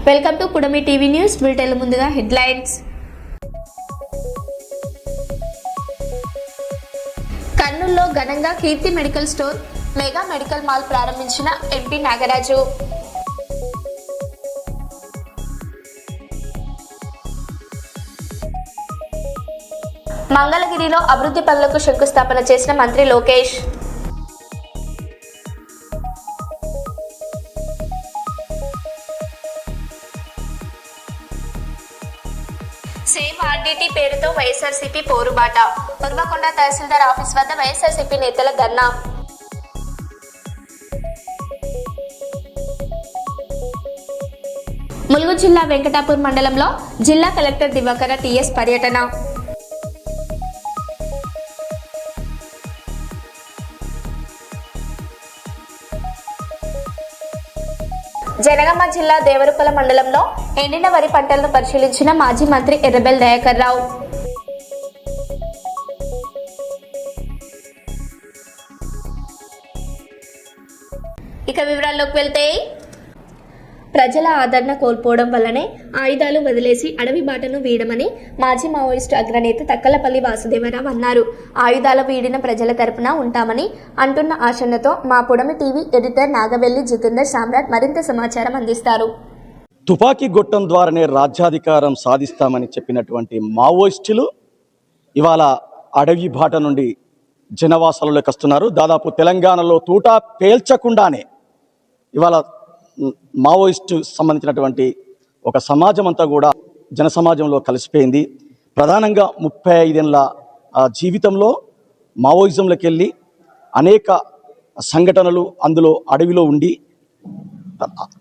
Welcome to Pudami TV news. బులెటిన్ల ముందుగా headlines. కర్నూలులో ఘనంగా Keerthi medical store mega medical mall ప్రారంభించిన ఎంపీ నాగరాజు. మంగళగిరిలో అభివృద్ధి పనులకు శంకుస్థాపన చేసిన మంత్రి లోకేష్. సేవ్ ఆర్డీటీ పేరుతో వైఎస్ఆర్సీపీ పోరుబాట. ఉర్వకొండ తహసీల్దార్ ఆఫీస్ వద్ద వైఎస్ఆర్సీపీ నేతల ధర్నా. ములుగు జిల్లా వెంకటాపూర్ మండలంలో జిల్లా కలెక్టర్ దివాకర టీఎస్ పర్యటన. జనగామ జిల్లా దేవరుపల మండలంలో ఎండిన వరి పంటలను పరిశీలించిన మాజీ మంత్రి ఎర్రబెల్ దయాకర్ రావు. ఇక వివరాల్లోకి వెళ్తే, ప్రజల ఆదరణ కోల్పోవడం వల్లనే ఆయుధాలు వదిలేసి అడవి బాటను వీడమని మాజీ మావోయిస్టు అగ్రనేత తక్కలపల్లి వాసుదేవరావు అన్నారు. ఆయుధాలు వీడిన ప్రజల తరపున ఉంటామని అంటున్న ఆశన్నతో మా పుడమి టీవీ ఎడిటర్ నాగవెల్లి జితేందర్ సామ్రాట్ మరింత సమాచారం అందిస్తారు. తుపాకీ గొట్టం ద్వారానే రాజ్యాధికారం సాధిస్తామని చెప్పినటువంటి మావోయిస్టులు ఇవాళ అడవి బాట నుండి జనవాసాలలోకి వస్తున్నారు. దాదాపు తెలంగాణలో తూటా పేల్చకుండానే ఇవాళ మావోయిస్టు సంబంధించినటువంటి ఒక సమాజం అంతా కూడా జన సమాజంలో కలిసిపోయింది. ప్రధానంగా 35 ఏళ్ళ జీవితంలో మావోయిజంలోకి వెళ్ళి అనేక సంఘటనలు అందులో అడవిలో ఉండి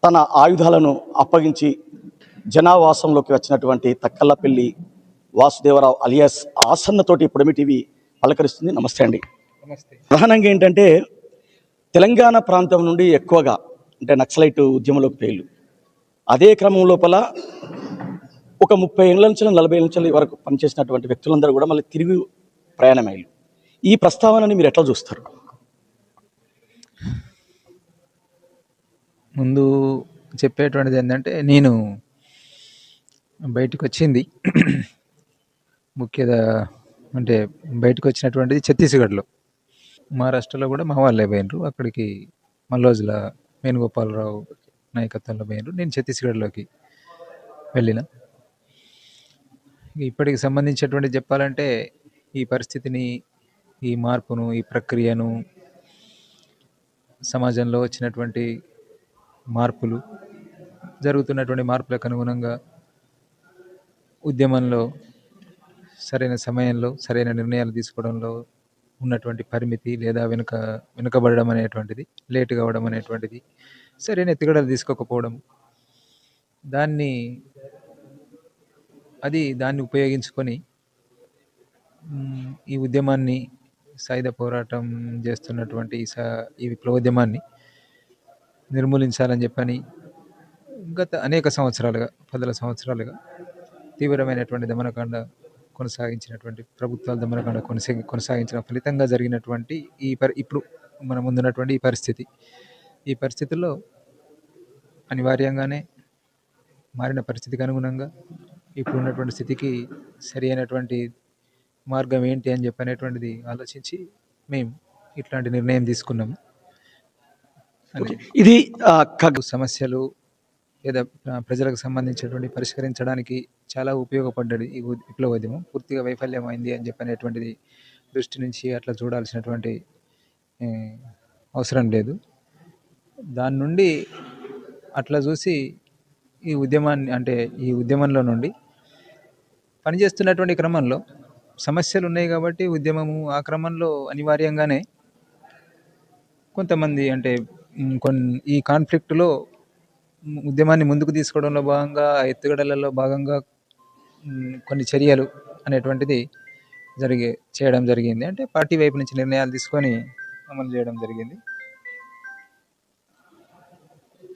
తన ఆయుధాలను అప్పగించి జనావాసంలోకి వచ్చినటువంటి తక్కలపల్లి వాసుదేవరావు అలియాస్ ఆసన్నతోటి పుడమి టీవీ పలకరిస్తుంది. నమస్తే అండి. ప్రధానంగా ఏంటంటే తెలంగాణ ప్రాంతం నుండి ఎక్కువగా అంటే నక్సలైట్ ఉద్యమంలోకి పేర్లు అదే క్రమం లోపల ఒక 30 ఏళ్ళ నుంచి 40 ఏళ్ళ నుంచి వరకు పనిచేసినటువంటి వ్యక్తులందరూ కూడా మళ్ళీ తిరిగి ప్రయాణమయ్యారు. ఈ ప్రస్తావనని మీరు ఎట్లా చూస్తారు? ముందు చెప్పేటువంటిది ఏంటంటే, నేను బయటకు వచ్చింది ముఖ్యంగా అంటే బయటకు వచ్చినటువంటిది ఛత్తీస్గఢ్లో. మహారాష్ట్రలో కూడా మా వాళ్ళే పోయినరు. అక్కడికి మల్లోజుల వేణుగోపాలరావు నాయకత్వంలో పోయినరు. నేను ఛత్తీస్గఢ్లోకి వెళ్ళిన. ఇప్పటికి సంబంధించినటువంటి చెప్పాలంటే ఈ పరిస్థితిని, ఈ మార్పును, ఈ ప్రక్రియను, సమాజంలో వచ్చినటువంటి మార్పులు, జరుగుతున్నటువంటి మార్పులకు అనుగుణంగా ఉద్యమంలో సరైన సమయంలో సరైన నిర్ణయాలు తీసుకోవడంలో ఉన్నటువంటి పరిమితి లేదా వెనుకబడడం అనేటువంటిది, లేటు కావడం అనేటువంటిది, సరైన ఎత్తుగడలు తీసుకోకపోవడం, దాన్ని ఉపయోగించుకొని ఈ ఉద్యమాన్ని, సాయుధ పోరాటం చేస్తున్నటువంటి ఈ విప్లవోద్యమాన్ని నిర్మూలించాలని చెప్పని గత అనేక సంవత్సరాలుగా 10 సంవత్సరాలుగా తీవ్రమైనటువంటి దమనకాండ కొనసాగించినటువంటి ప్రభుత్వాల దమనకాండ కొనసాగించిన ఫలితంగా జరిగినటువంటి ఇప్పుడు మన ముందున్నటువంటి ఈ పరిస్థితుల్లో అనివార్యంగానే మారిన పరిస్థితికి అనుగుణంగా ఇప్పుడు ఉన్నటువంటి స్థితికి సరి అయినటువంటి మార్గం ఏంటి అని చెప్పనేటువంటిది ఆలోచించి మేము ఇట్లాంటి నిర్ణయం తీసుకున్నాము. ఇది సమస్యలు లేదా ప్రజలకు సంబంధించినటువంటి పరిష్కరించడానికి చాలా ఉపయోగపడ్డది ఈ విప్లవోద్యమం. పూర్తిగా వైఫల్యమైంది అని చెప్పనేటువంటిది దృష్టి నుంచి అట్లా చూడాల్సినటువంటి అవసరం లేదు. దాని నుండి అట్లా చూసి ఈ ఉద్యమంలో నుండి పనిచేస్తున్నటువంటి క్రమంలో సమస్యలు ఉన్నాయి కాబట్టి ఉద్యమము ఆ క్రమంలో అనివార్యంగానే కొంతమంది అంటే ఈ కాన్ఫ్లిక్ట్లో ఉద్యమాన్ని ముందుకు తీసుకోవడంలో భాగంగా, ఎత్తుగడలలో భాగంగా కొన్ని చర్యలు అనేటువంటిది చేయడం జరిగింది. అంటే పార్టీ వైపు నుంచి నిర్ణయాలు తీసుకొని అమలు చేయడం జరిగింది.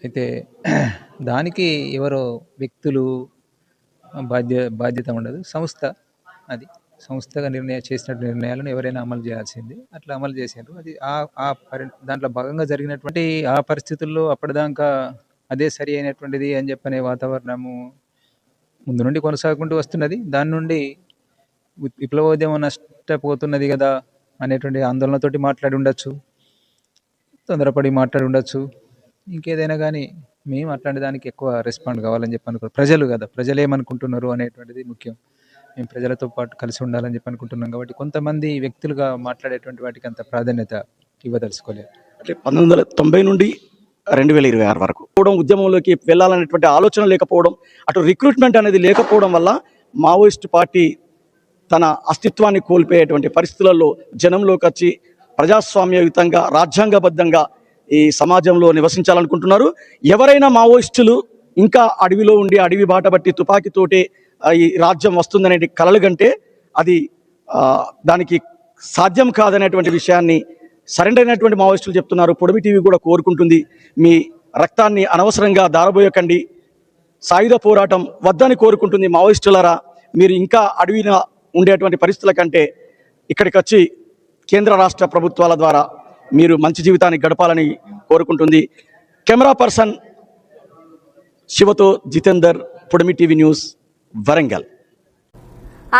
అయితే దానికి ఎవరో వ్యక్తులు బాధ్యత ఉండదు. సంస్థగా చేసినటువంటి నిర్ణయాలను ఎవరైనా అమలు చేయాల్సింది. అట్లా అమలు చేశారు. అది దాంట్లో భాగంగా జరిగినటువంటి ఆ పరిస్థితుల్లో అప్పటిదాకా అదే సరి అయినటువంటిది అని చెప్పనే వాతావరణము ముందు నుండి కొనసాగుకుంటూ వస్తున్నది. దాని నుండి విప్లవోద్యమం నష్టపోతున్నది కదా అనేటువంటి ఆందోళనతోటి మాట్లాడి ఉండొచ్చు, తొందరపడి మాట్లాడి ఉండొచ్చు, ఇంకేదైనా కానీ మేము అట్లాంటి దానికి ఎక్కువ రెస్పాండ్ కావాలని చెప్పి అనుకో, ప్రజలు కదా, ప్రజలు ఏమనుకుంటున్నారు అనేటువంటిది ముఖ్యం. మేము ప్రజలతో పాటు కలిసి ఉండాలని చెప్పి అనుకుంటున్నాం కాబట్టి కొంతమంది వ్యక్తులుగా మాట్లాడేటువంటి వాటికి అంత ప్రాధాన్యత ఇవ్వదలుచుకోలేదు. అంటే 1990 నుండి 2026 వరకు కూడా ఉద్యమంలోకి వెళ్ళాలనేటువంటి ఆలోచన లేకపోవడం, అటు రిక్రూట్మెంట్ అనేది లేకపోవడం వల్ల మావోయిస్ట్ పార్టీ తన అస్తిత్వాన్ని కోల్పోయేటువంటి పరిస్థితులలో జనంలోకి వచ్చి ప్రజాస్వామ్యయుతంగా రాజ్యాంగబద్ధంగా ఈ సమాజంలో నివసించాలనుకుంటున్నారు. ఎవరైనా మావోయిస్టులు ఇంకా అడవిలో ఉండి అడవి బాట బట్టి తుపాకీతోటే ఈ రాజ్యం వస్తుందనే కలలు కంటే అది దానికి సాధ్యం కాదనేటువంటి విషయాన్ని సరెండర్ అయినటువంటి మావోయిస్టులు చెప్తున్నారు. పొడిమి టీవీ కూడా కోరుకుంటుంది, మీ రక్తాన్ని అనవసరంగా దారబోయకండి, సాయుధ పోరాటం వద్దని కోరుకుంటుంది. మావోయిస్టులారా, మీరు ఇంకా అడవిన ఉండేటువంటి పరిస్థితుల కంటే ఇక్కడికి వచ్చి కేంద్ర రాష్ట్ర ప్రభుత్వాల ద్వారా మీరు మంచి జీవితాన్ని గడపాలని కోరుకుంటుంది. కెమెరా పర్సన్ శివతో జితేందర్, పొడిమి టీవీ న్యూస్, వరంగల్.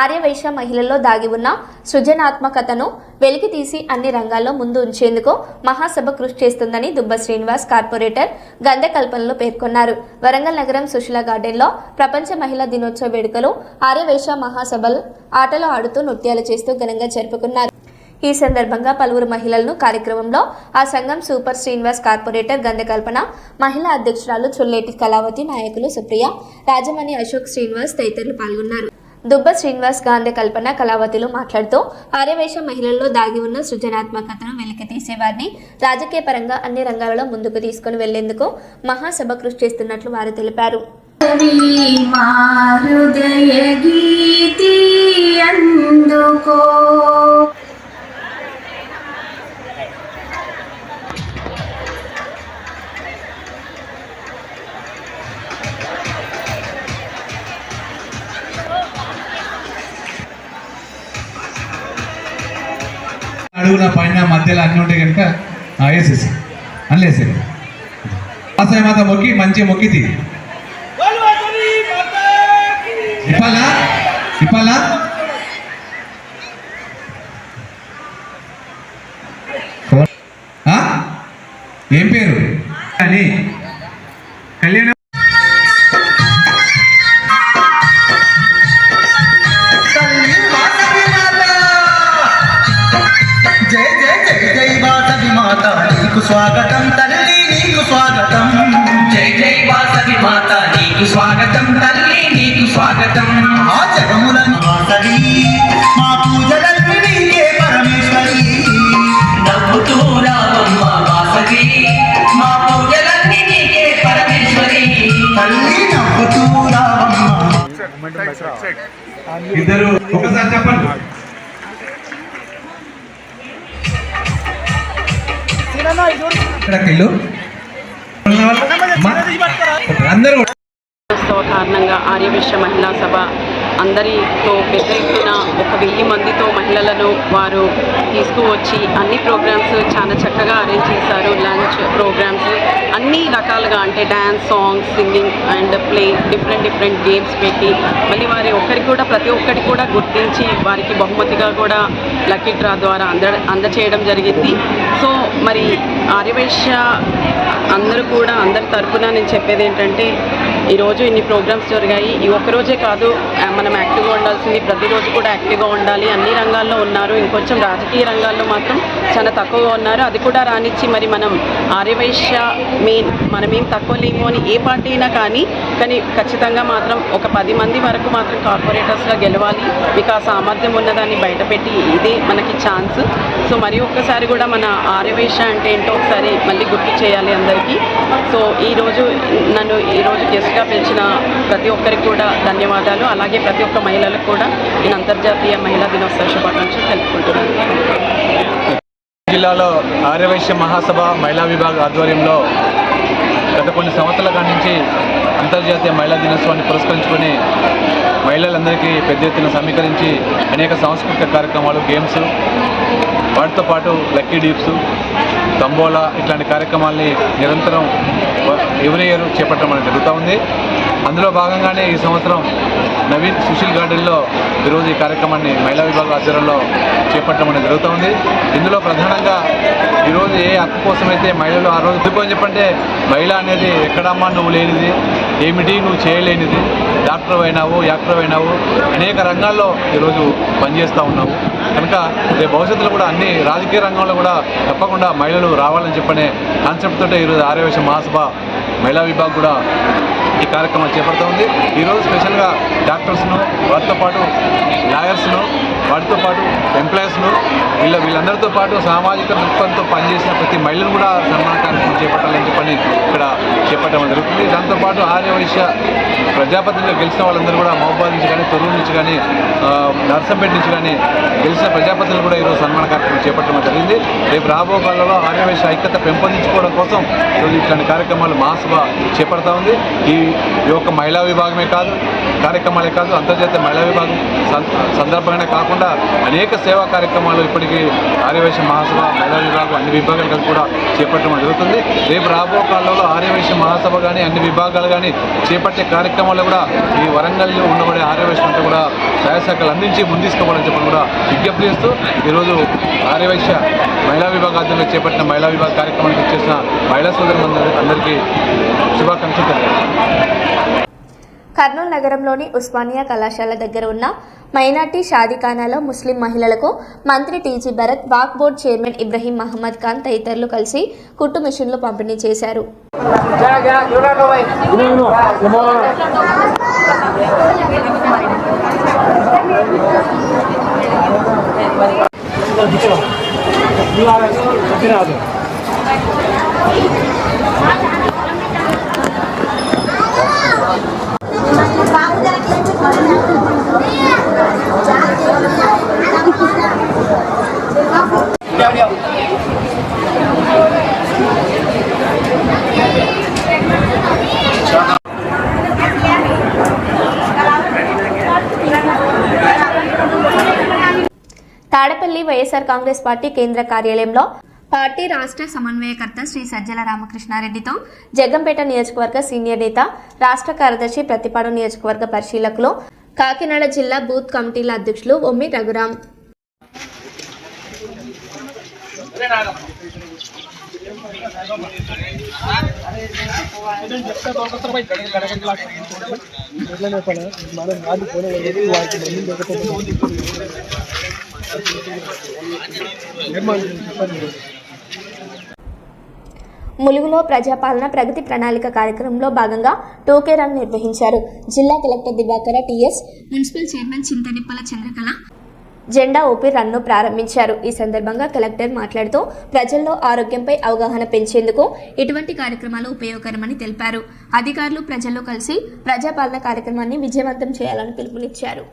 ఆర్యవైశ్య మహిళల్లో దాగి ఉన్న సృజనాత్మకతను వెలికి తీసి అన్ని రంగాల్లో ముందు ఉంచేందుకు మహాసభ కృషి చేస్తుందని దుబ్బ శ్రీనివాస్ కార్పొరేటర్ గంధకల్పనలో పేర్కొన్నారు. వరంగల్ నగరం సుశీల గార్డెన్లో ప్రపంచ మహిళా దినోత్సవ వేడుకలు ఆర్యవైశ్య మహాసభలు ఆటలు ఆడుతూ నృత్యాలు చేస్తూ ఘనంగా జరుపుకున్నారు. ఈ సందర్భంగా పలువురు మహిళలను కార్యక్రమంలో ఆ సంఘం సూపర్ శ్రీనివాస్ కార్పొరేటర్ గంధకల్పన, మహిళా అధ్యక్షురాలు చుల్లేటి కళావతి, నాయకులు సుప్రియ, రాజమణి, అశోక్ శ్రీనివాస్ తదితరులు పాల్గొన్నారు. దుబ్బ శ్రీనివాస్, గాంధీ కల్పన, కళావతులు మాట్లాడుతూ ఆర్యవైశ్య మహిళల్లో దాగి ఉన్న సృజనాత్మకతను వెలికి తీసేవారిని రాజకీయ పరంగా అన్ని రంగాలలో ముందుకు తీసుకుని వెళ్లేందుకు మహాసభ కృషి చేస్తున్నట్లు వారు తెలిపారు. అడుగున పైన మధ్యలో అన్నీ ఉంటాయి కనుక వేసేసి అల్లేసే అసలు మాత మొక్కి మంచిగా మొక్కి తీ ఇప్పాలా ఇప్పాలా ఏం పేరు అని కళ్యాణం స్వాగతం తల్లి నీకు స్వాగతం, జై జై వాసవి మాత నీకు స్వాగతం, తల్లి నీకు స్వాగతం. ఆ జగములను వాసవి మా పూజలన్నీ నీకే పరమేశ్వరి, నవ్వుతూ రావమ్మ వాసవి మా పూజలన్నీ నీకే పరమేశ్వరి, తల్లి నవ్వుతూ రావమ్మ. ఇద్దరు ఒకసారి చెప్పండి. అందరూ కారణంగా ఆర్యవైశ్య మహిళా సభ అందరితో పెద్ద ఎత్తున 1000 మందితో మహిళలను వారు తీసుకువచ్చి అన్ని ప్రోగ్రామ్స్ చాలా చక్కగా అరేంజ్ చేశారు. లంచ్ ప్రోగ్రామ్స్ అన్ని రకాలుగా, అంటే dance, songs, singing and play, different games పెట్టి మళ్ళీ వారి ప్రతి ఒక్కరికి కూడా గుర్తించి వారికి బహుమతిగా కూడా లక్కీ డ్రా ద్వారా అందచేయడం జరిగింది. సో మరి ఆర్యవైశ్య అందరి తరపున నేను చెప్పేది ఏంటంటే, ఈరోజు ఇన్ని ప్రోగ్రామ్స్ జరిగాయి. ఈ ఒక్కరోజే కాదు, మనం యాక్టివ్గా ఉండాల్సింది, ప్రతిరోజు కూడా యాక్టివ్గా ఉండాలి. అన్ని రంగాల్లో ఉన్నారు, ఇంకొంచెం రాజకీయ రంగాల్లో మాత్రం చాలా తక్కువగా ఉన్నారు. అది కూడా రానిచ్చి మరి మనం ఆర్యవైశ్య మనమేం తక్కువ లేము అని ఏ పార్టీ అయినా కానీ ఖచ్చితంగా మాత్రం ఒక 10 మంది వరకు మాత్రం కార్పొరేటర్స్గా గెలవాలి. మీకు ఆ సామర్థ్యం ఉన్నదాన్ని బయటపెట్టి ఇదే మనకి ఛాన్స్. సో మరి ఒక్కసారి కూడా మన ఆర్యవైశ్య అంటే ఏంటో ఒకసారి మళ్ళీ గుర్తు చేయాలి అందరికీ. సో నన్ను ఈరోజు గెస్ట్గా పిలిచిన ప్రతి ఒక్కరికి కూడా ధన్యవాదాలు. అలాగే ప్రతి ఒక్క మహిళలకు కూడా నేను అంతర్జాతీయ మహిళా దినోత్సవ శుభాకాంక్షలు తెలుపుకుంటున్నాను. జిల్లాలో ఆర్యవైశ్య మహాసభ మహిళా విభాగ ఆధ్వర్యంలో గత కొన్ని సంవత్సరాల నుంచి అంతర్జాతీయ మహిళా దినోత్సవాన్ని పురస్కరించుకొని మహిళలందరికీ పెద్ద ఎత్తున సమీకరించి అనేక సాంస్కృతిక కార్యక్రమాలు, గేమ్స్, వాటితో పాటు లక్కీ డీప్స్, తంబోలా ఇట్లాంటి కార్యక్రమాల్ని నిరంతరం ఎవ్రీ ఇయర్ చేపట్టడం అనేది జరుగుతూ ఉంది. అందులో భాగంగానే ఈ సంవత్సరం నవీన్ సుశీల్ గార్డెన్లో ఈరోజు ఈ కార్యక్రమాన్ని మహిళా విభాగం ఆధ్వర్యంలో చేపట్టడం అనేది జరుగుతూ ఉంది. ఇందులో ప్రధానంగా ఈరోజు ఏ హక్కు కోసమైతే మహిళలు ఆ రోజు ఎందుకని చెప్పంటే మహిళ అనేది ఎక్కడమ్మా నువ్వు లేనిది, ఏమిటి నువ్వు చేయలేనిది, డాక్టర్ అయినావు, యాక్టర్ అయినావు, అనేక రంగాల్లో ఈరోజు పనిచేస్తూ ఉన్నావు కనుక రేపు భవిష్యత్తులో కూడా అన్ని రాజకీయ రంగంలో కూడా తప్పకుండా మహిళలు రావాలని చెప్పనే కాన్సెప్ట్ తోటే ఈరోజు ఆర్యవైశ్య మహాసభ మహిళా విభాగం కూడా ఈ కార్యక్రమం చేపడుతూ ఉంది. ఈరోజు స్పెషల్గా డాక్టర్స్ను, వాటితో పాటు లాయర్స్ను, వాటితో పాటు ఎంప్లాయీస్ను వీళ్ళందరితో పాటు సామాజిక దృక్పథంతో పనిచేసిన ప్రతి మహిళను కూడా సన్మాన కార్యక్రమం చేపట్టాలని చెప్పని ఇక్కడ చేపట్టడం జరుగుతుంది. దాంతోపాటు ఆర్యవైశ్య ప్రజాపతిలో గెలిచిన వాళ్ళందరూ కూడా మహబూబాద్ నుంచి కానీ, తొర్రూరు నుంచి కానీ, నర్సంపేట నుంచి కానీ గెలిచిన ప్రజాపతిని కూడా ఈరోజు సన్మాన కార్యక్రమం చేపట్టడం జరిగింది. రేపు రాబో కాలంలో ఆర్యవైశ్య ఐక్యత పెంపొందించుకోవడం కోసం ఈరోజు ఇట్లాంటి కార్యక్రమాలు మహాసభ చేపడతా ఉంది. ఈ యొక్క మహిళా విభాగమే కాదు, కార్యక్రమాలే కాదు, అంతర్జాతీయ మహిళా విభాగం సందర్భంగానే కాకుండా అనేక సేవా కార్యక్రమాలు ఇప్పటికీ ఆర్యవైశ్య మహాసభ మహిళా విభాగం అన్ని విభాగాలు కలిసి కూడా చేపట్టడం జరుగుతుంది. రేపు రాబో కాలంలో ఆర్యవైశ్య మహాసభ కానీ అన్ని విభాగాలు కానీ చేపట్టే కార్యక్రమాలు కూడా ఈ వరంగల్లో ఉండబడే ఆర్యవైశ్యంతా కూడా సహాయ శాఖలు అందించి ముందుకోవాలని చెప్పి కూడా విజ్ఞప్తి చేస్తూ ఈరోజు ఆర్యవైశ్య మహిళా విభాగ ఆధ్వర్యంలో చేపట్టిన మహిళా విభాగ కార్యక్రమానికి చేసిన మహిళా సోదరులందరూ అందరికీ శుభాకాంక్షలు తెలియజేస్తాను. కర్నూలు నగరంలోని ఉస్మానియా కళాశాల దగ్గర ఉన్న మైనార్టీ షాదీఖానాలో ముస్లిం మహిళలకు మంత్రి TG Bharath, Waqf board chairman Ibrahim Mohammed Khan తదితరులు కలిసి కుట్టు మిషన్లు పంపిణీ చేశారు. తాడపల్లి వైఎస్ఆర్ కాంగ్రెస్ పార్టీ కేంద్ర కార్యాలయంలో పార్టీ రాష్ట్ర సమన్వయకర్త శ్రీ సజ్జల రామకృష్ణారెడ్డితో జగ్గంపేట నియోజకవర్గ సీనియర్ నేత, రాష్ట్ర కార్యదర్శి, ప్రతిపాడు నియోజకవర్గ పరిశీలకులు, కాకినాడ జిల్లా బూత్ కమిటీల అధ్యక్షులు ఒమ్మి రఘురాం, ములుగులో ప్రజాపాలన ప్రగతి ప్రణాళిక కార్యక్రమంలో భాగంగా టోకే రన్ నిర్వహించారు. జిల్లా collector Divakara TS, municipal chairman Chintanippala Chandrakala జెండా ఊపి రన్ను ప్రారంభించారు. ఈ సందర్భంగా కలెక్టర్ మాట్లాడుతూ ప్రజల్లో ఆరోగ్యంపై అవగాహన పెంచేందుకు ఇటువంటి కార్యక్రమాలు ఉపయోగకరమని తెలిపారు. అధికారులు ప్రజల్లో కలిసి ప్రజాపాలన కార్యక్రమాన్ని విజయవంతం చేయాలని పిలుపునిచ్చారు.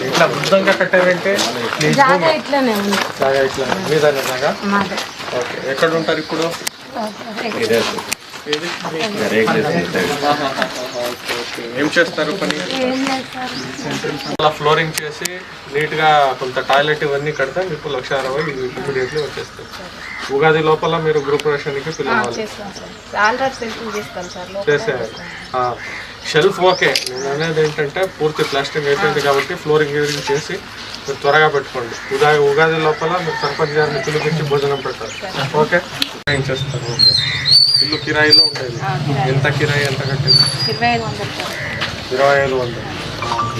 ఇట్లా వృద్ధంగా కట్టారంటే ఎక్కడ ఉంటారు ఇప్పుడు? ఏం చేస్తారు పని? అలా ఫ్లోరింగ్ చేసి నీట్ గా కొంత టాయిలెట్ ఇవన్నీ కడితే మీకు 1,60,000 ఇమీడియట్లీ వచ్చేస్తారు. ఉగాది లోపల మీరు గ్రూప్ రేషన్కి పిలవాలి చేసేయాలి. షెల్ఫ్ ఓకే, నేను అనేది ఏంటంటే పూర్తి ప్లాస్టింగ్ అయిపోయింది కాబట్టి ఫ్లోరింగ్ చేసి మీరు త్వరగా పెట్టుకోండి. ఉగాది లోపల మీరు సర్పంచ్ గారిని పిలిపించి భోజనం పెట్టాలి. ఓకే, ఏం చేస్తారు? ఓకే, ఇల్లు కిరాయిలో ఉండేది. ఎంత కిరాయి ఎంత కట్టేది? 2,500.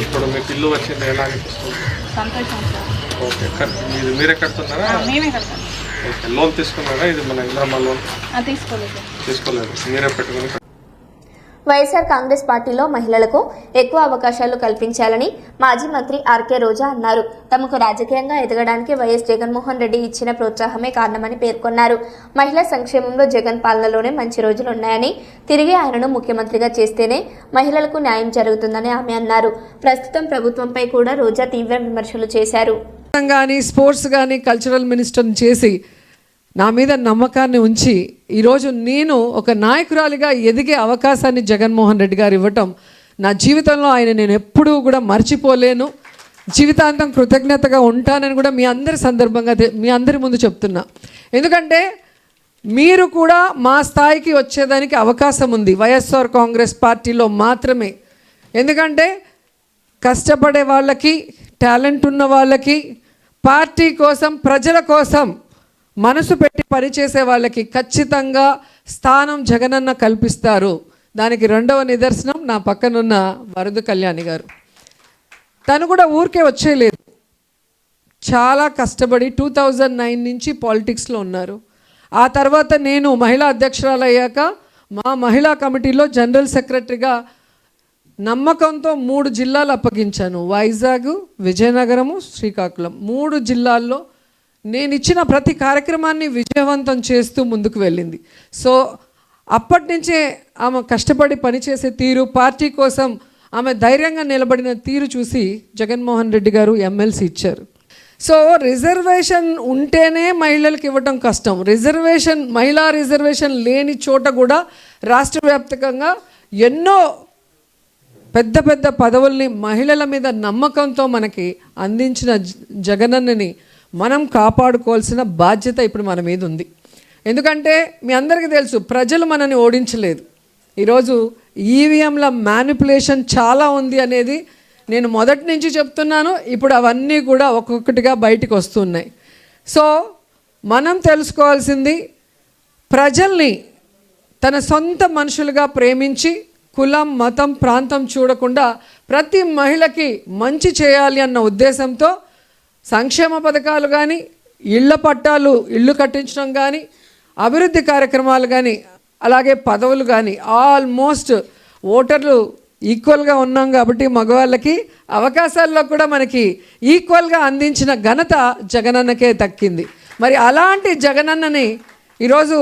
ఇప్పుడు మీకు ఇల్లు వచ్చింది, ఎలా అనిపిస్తుంది? ఓకే, ఇది మీరే కడుతున్నారా? ఓకే, లోన్ తీసుకున్నారా? ఇది మన ఇంద్రమ్మ లోన్ తీసుకోలేదు, మీరే పెట్టుకుని. వైఎస్ఆర్ కాంగ్రెస్ పార్టీలో మహిళలకు ఎక్కువ అవకాశాలు కల్పించాలని మాజీ మంత్రి ఆర్కే రోజా అన్నారు. తమకు రాజకీయంగా ఎదగడానికి వైఎస్ జగన్మోహన్ రెడ్డి ఇచ్చిన ప్రోత్సాహమే కారణమని పేర్కొన్నారు. మహిళా సంక్షేమంలో జగన్ పాలనలోనే మంచి రోజులున్నాయని, తిరిగి ఆయనను ముఖ్యమంత్రిగా చేస్తేనే మహిళలకు న్యాయం జరుగుతుందని ఆమె అన్నారు. ప్రస్తుతం ప్రభుత్వంపై కూడా రోజా తీవ్ర విమర్శలు చేశారు. స్పోర్ట్స్ కానీ కల్చరల్ మినిస్టర్ని చేసి నా మీద నమ్మకాన్ని ఉంచి ఈరోజు నేను ఒక నాయకురాలిగా ఎదిగే అవకాశాన్ని జగన్మోహన్ రెడ్డి గారు ఇవ్వటం నా జీవితంలో ఆయన నేను ఎప్పుడూ కూడా మర్చిపోలేను, జీవితాంతం కృతజ్ఞతగా ఉంటానని కూడా మీ అందరి ముందు చెప్తున్నా. ఎందుకంటే మీరు కూడా మా స్థాయికి వచ్చేదానికి అవకాశం ఉంది వైఎస్ఆర్ కాంగ్రెస్ పార్టీలో మాత్రమే. ఎందుకంటే కష్టపడే వాళ్ళకి, టాలెంట్ ఉన్న వాళ్ళకి, పార్టీ కోసం, ప్రజల కోసం మనసు పెట్టి పనిచేసే వాళ్ళకి ఖచ్చితంగా స్థానం జగనన్న కల్పిస్తారు. దానికి రెండవ నిదర్శనం నా పక్కనున్న వరద కళ్యాణి గారు. తను కూడా ఊరికే వచ్చేయలేదు, చాలా కష్టపడి 2009 నుంచి పాలిటిక్స్లో ఉన్నారు. ఆ తర్వాత నేను మహిళా అధ్యక్షురాలు అయ్యాక మా మహిళా కమిటీలో జనరల్ సెక్రటరీగా నమ్మకంతో 3 జిల్లాలు అప్పగించాను. వైజాగ్, విజయనగరము, శ్రీకాకుళం 3 జిల్లాల్లో నేను ఇచ్చిన ప్రతి కార్యక్రమాన్ని విజయవంతం చేస్తూ ముందుకు వెళ్ళింది. సో అప్పటి నుంచే ఆమె కష్టపడి పనిచేసే తీరు, పార్టీ కోసం ఆమె ధైర్యంగా నిలబడిన తీరు చూసి జగన్మోహన్ రెడ్డి గారు ఎమ్మెల్సీ ఇచ్చారు. సో రిజర్వేషన్ ఉంటేనే మహిళలకు ఇవ్వటం కష్టం. మహిళా రిజర్వేషన్ లేని చోట కూడా రాష్ట్ర వ్యాప్తంగా ఎన్నో పెద్ద పెద్ద పదవుల్ని మహిళల మీద నమ్మకంతో మనకి అందించిన జగనన్నని మనం కాపాడుకోవాల్సిన బాధ్యత ఇప్పుడు మన మీద ఉంది. ఎందుకంటే మీ అందరికీ తెలుసు, ప్రజలు మనని ఓడించలేదు. ఈరోజు ఈవీఎంల మ్యానిపులేషన్ చాలా ఉంది అనేది నేను మొదటి నుంచి చెప్తున్నాను. ఇప్పుడు అవన్నీ కూడా ఒక్కొక్కటిగా బయటికి వస్తున్నాయి. సో మనం తెలుసుకోవాల్సింది, ప్రజల్ని తన సొంత మనుషులుగా ప్రేమించి కులం, మతం, ప్రాంతం చూడకుండా ప్రతి మహిళకి మంచి చేయాలి అన్న ఉద్దేశంతో సంక్షేమ పథకాలు కానీ, ఇళ్ల పట్టాలు, ఇళ్ళు కట్టించడం కానీ, అభివృద్ధి కార్యక్రమాలు కానీ, అలాగే పదవులు కానీ ఆల్మోస్ట్ ఓటర్లు ఈక్వల్గా ఉన్నాం కాబట్టి మగవాళ్ళకి అవకాశాల్లో కూడా మనకి ఈక్వల్గా అందించిన ఘనత జగనన్నకే దక్కింది. మరి అలాంటి జగనన్నని ఈరోజు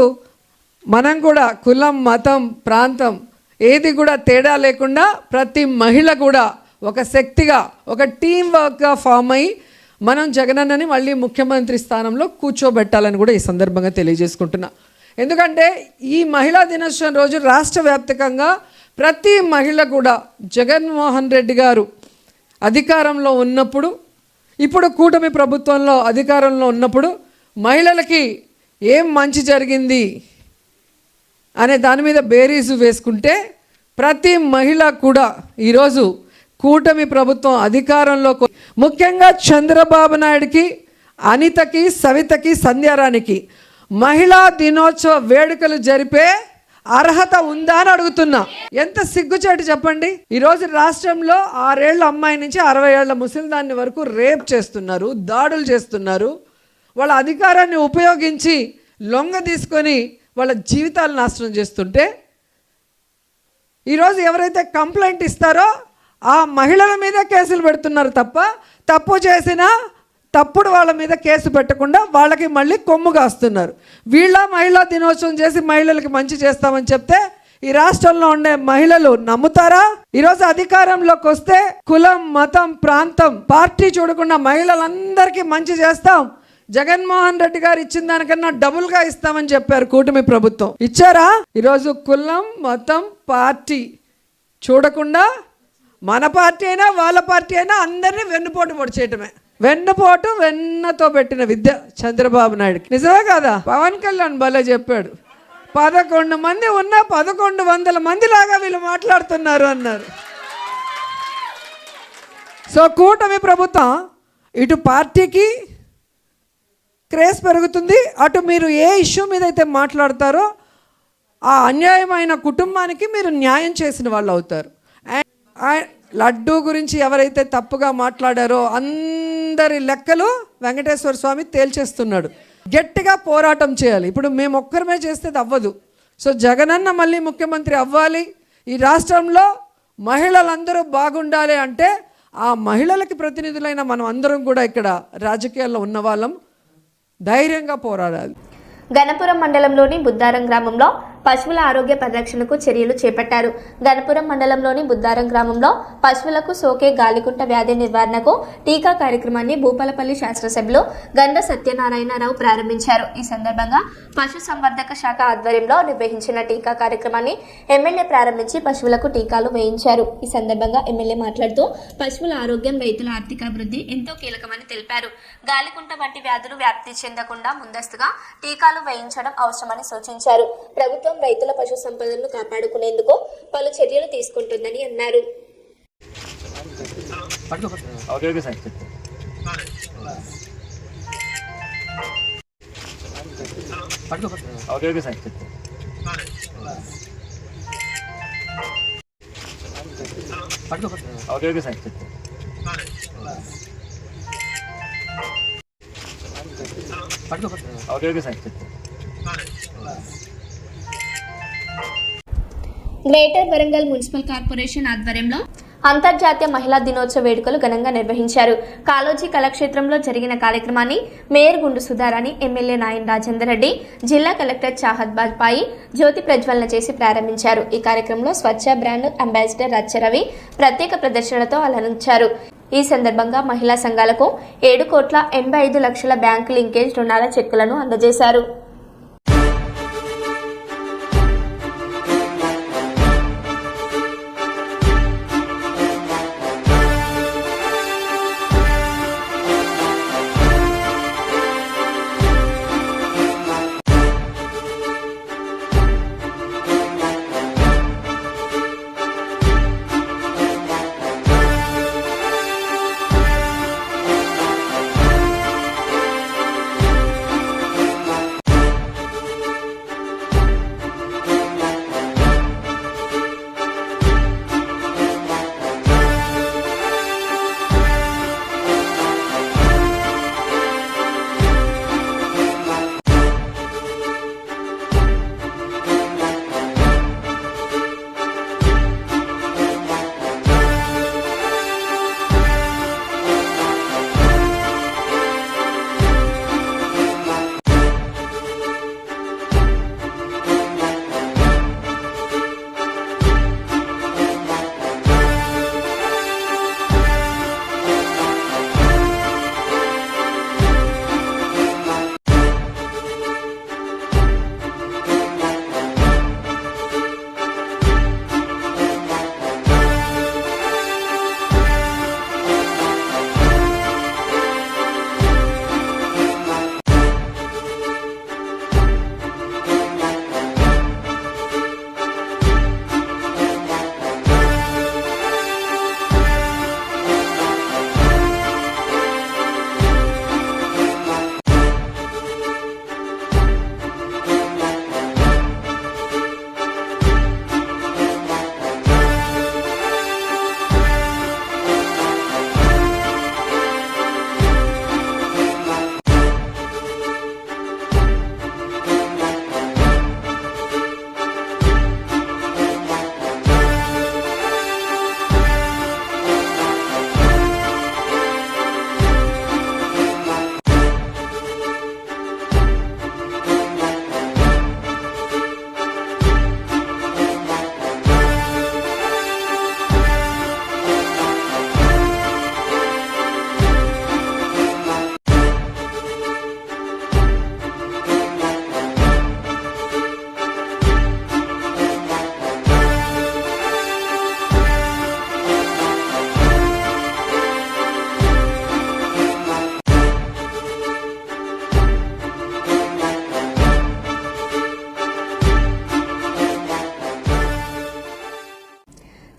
మనం కూడా కులం, మతం, ప్రాంతం ఏది కూడా తేడా లేకుండా ప్రతి మహిళ కూడా ఒక శక్తిగా, ఒక టీం వర్క్గా ఫామ్ అయ్యి మనం జగనన్నని మళ్ళీ ముఖ్యమంత్రి స్థానంలో కూర్చోబెట్టాలని కూడా ఈ సందర్భంగా తెలియజేసుకుంటున్నా. ఎందుకంటే ఈ మహిళా దినోత్సవం రోజు రాష్ట్ర వ్యాప్తంగా ప్రతి మహిళ కూడా జగన్మోహన్ రెడ్డి గారు అధికారంలో ఉన్నప్పుడు, ఇప్పుడు కూటమి ప్రభుత్వంలో అధికారంలో ఉన్నప్పుడు మహిళలకి ఏం మంచి జరిగింది అనే దాని మీద బేరీజు వేసుకుంటే ప్రతి మహిళ కూడా ఈరోజు కూటమి ప్రభుత్వం అధికారంలో, ముఖ్యంగా చంద్రబాబు నాయుడికి, అనితకి, సవితకి, సంధ్యారానికి మహిళా దినోత్సవ వేడుకలు జరిపే అర్హత ఉందా అని అడుగుతున్నా. ఎంత సిగ్గుచేటు చెప్పండి. ఈరోజు రాష్ట్రంలో 6 ఏళ్ల అమ్మాయి నుంచి 60 ఏళ్ల ముసలిదాన్ని వరకు రేప్ చేస్తున్నారు, దాడులు చేస్తున్నారు. వాళ్ళ అధికారాన్ని ఉపయోగించి లొంగ తీసుకొని వాళ్ళ జీవితాలు నాశనం చేస్తుంటే ఈరోజు ఎవరైతే కంప్లైంట్ ఇస్తారో ఆ మహిళల మీద కేసులు పెడుతున్నారు తప్ప, తప్పు చేసినా తప్పుడు వాళ్ళ మీద కేసు పెట్టకుండా వాళ్ళకి మళ్ళీ కొమ్ము కాస్తున్నారు. వీళ్ళ మహిళా దినోత్సవం చేసి మహిళలకి మంచి చేస్తామని చెప్తే ఈ రాష్ట్రంలో ఉండే మహిళలు నమ్ముతారా? ఈరోజు అధికారంలోకి వస్తే కులం, మతం, ప్రాంతం, పార్టీ చూడకుండా మహిళలందరికీ మంచి చేస్తాం, జగన్మోహన్ రెడ్డి గారు ఇచ్చిన దానికన్నా డబుల్గా ఇస్తామని చెప్పారు కూటమి ప్రభుత్వం. ఇచ్చారా? ఈరోజు కులం, మతం, పార్టీ చూడకుండా మన పార్టీ అయినా వాళ్ళ పార్టీ అయినా అందరినీ వెన్నుపోటు పొడిచేయటమే. వెన్నుపోటు వెన్నతో పెట్టిన విద్య చంద్రబాబు నాయుడుకి. నిజమే కదా? పవన్ కళ్యాణ్ భలే చెప్పాడు, 11 మంది ఉన్న 1100 మంది లాగా వీళ్ళు మాట్లాడుతున్నారు అన్నారు. సో కూటమి ప్రభుత్వం ఇటు పార్టీకి క్రేజ్ పెరుగుతుంది, అటు మీరు ఏ ఇష్యూ మీద అయితే మాట్లాడతారో ఆ అన్యాయమైన కుటుంబానికి మీరు న్యాయం చేసిన వాళ్ళు అవుతారు. లడ్డూ గురించి ఎవరైతే తప్పుగా మాట్లాడారో అందరి లెక్కలు వెంకటేశ్వర స్వామి తేల్చేస్తున్నాడు. గట్టిగా పోరాటం చేయాలి. ఇప్పుడు మేము ఒక్కరమే చేస్తే అవ్వదు. సో జగనన్న మళ్ళీ ముఖ్యమంత్రి అవ్వాలి, ఈ రాష్ట్రంలో మహిళలందరూ బాగుండాలి అంటే ఆ మహిళలకి ప్రతినిధులైన మనం అందరం కూడా ఇక్కడ రాజకీయాల్లో ఉన్న వాళ్ళం ధైర్యంగా పోరాడాలి. గణపురం మండలంలోని బుద్దారం గ్రామంలో పశువుల ఆరోగ్య పరిరక్షణకు చర్యలు చేపట్టారు. గణపురం మండలంలోని బుద్దారం గ్రామంలో పశువులకు సోకే గాలికుంట వ్యాధి నివారణకు టీకా కార్యక్రమాన్ని భూపాలపల్లి శాసనసభ్యులు గండ్ర సత్యనారాయణరావు ప్రారంభించారు. ఈ సందర్భంగా పశు సంవర్ధక శాఖ ఆధ్వర్యంలో నిర్వహించిన టీకా కార్యక్రమాన్ని ఎమ్మెల్యే ప్రారంభించి పశువులకు టీకాలు వేయించారు. ఈ సందర్భంగా ఎమ్మెల్యే మాట్లాడుతూ పశువుల ఆరోగ్యం రైతుల ఆర్థికాభివృద్ధి ఎంతో కీలకమని తెలిపారు. గాలికుంట వంటి వ్యాధులు వ్యాప్తి చెందకుండా ముందస్తుగా టీకాలు వేయించడం అవసరమని సూచించారు. ప్రభుత్వం రైతుల పశు సంపదను కాపాడుకునేందుకు పలు చర్యలు తీసుకుంటుందని అన్నారు. గ్రేటర్ వరంగల్ మున్సిపల్ కార్పొరేషన్ ఆధ్వర్యంలో అంతర్జాతీయ మహిళా దినోత్సవ వేడుకలు ఘనంగా నిర్వహించారు. కాళోజీ కళాక్షేత్రంలో జరిగిన కార్యక్రమాన్ని మేయర్ గుండు సుధారాణి, ఎమ్మెల్యే నాయన్ రాజేందర్ రెడ్డి, జిల్లా కలెక్టర్ చాహద్ బాజ్పాయి జ్యోతి ప్రజ్వలన చేసి ప్రారంభించారు. ఈ కార్యక్రమంలో స్వచ్ఛ బ్రాండ్ అంబాసిడర్ రచ్చరవి ప్రత్యేక ప్రదర్శనలతో అలరించారు. ఈ సందర్భంగా మహిళా సంఘాలకు 7,85,00,000 బ్యాంకు లింకేజ్ రుణాల చెక్కులను అందజేశారు.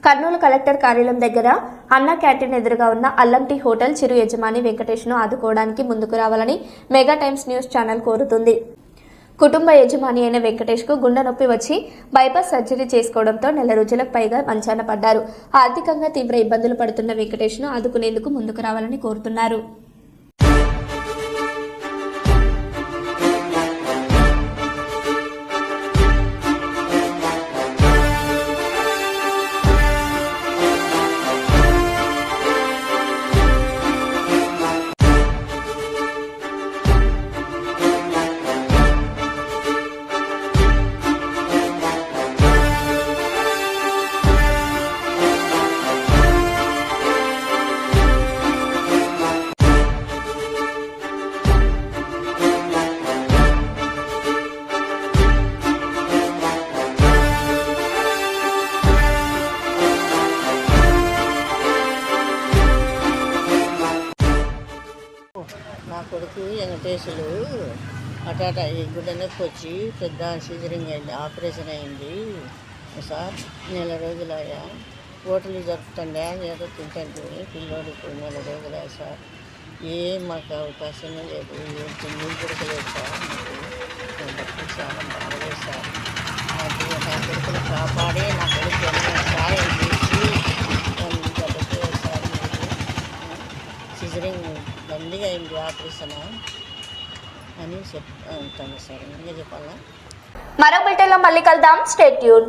కర్నూలు కలెక్టర్ కార్యాలయం దగ్గర అన్న క్యాంటీన్ ఎదురుగా ఉన్న అల్లం టీ హోటల్ చిరు యజమాని వెంకటేష్ను ఆదుకోవడానికి ముందుకు రావాలని మెగా టైమ్స్ న్యూస్ ఛానల్ కోరుతుంది. కుటుంబ యజమాని అయిన వెంకటేష్కు గుండె నొప్పి వచ్చి బైపాస్ సర్జరీ చేసుకోవడంతో 4 రోజులకు పైగా మంచాన పడ్డారు. ఆర్థికంగా తీవ్ర ఇబ్బందులు పడుతున్న వెంకటేష్ను ఆదుకునేందుకు ముందుకు రావాలని కోరుతున్నారు. కేసులు అటాట ఈ గుడ్డ నొప్పి వచ్చి పెద్ద సిజరింగ్ అయింది, ఆపరేషన్ అయింది సార్. 1 నెల రోజులయ్యా. హోటల్ జరుపుతుండే ఏదో తింటుంది పిల్లోడు. ఇప్పుడు 1 నెల రోజులయ్యా సార్. ఏం మాకు అవకాశమే లేదు, ఏం తిండి దొరకలేదు సార్. నాకు డబ్బులు చాలా బాగలేదు సార్. నాకు నా కొడుకులు కాపాడి నా కొడుకు సాయం చేసి జరుగుతుంది సార్. సిజరింగ్ దండిగా అయింది ఆపరేషన్ అని చెప్తాను సార్. ఇంకా చెప్పాలా? మరో బిల్టెన్లో మళ్ళీ కలుద్దాం. Stay tune.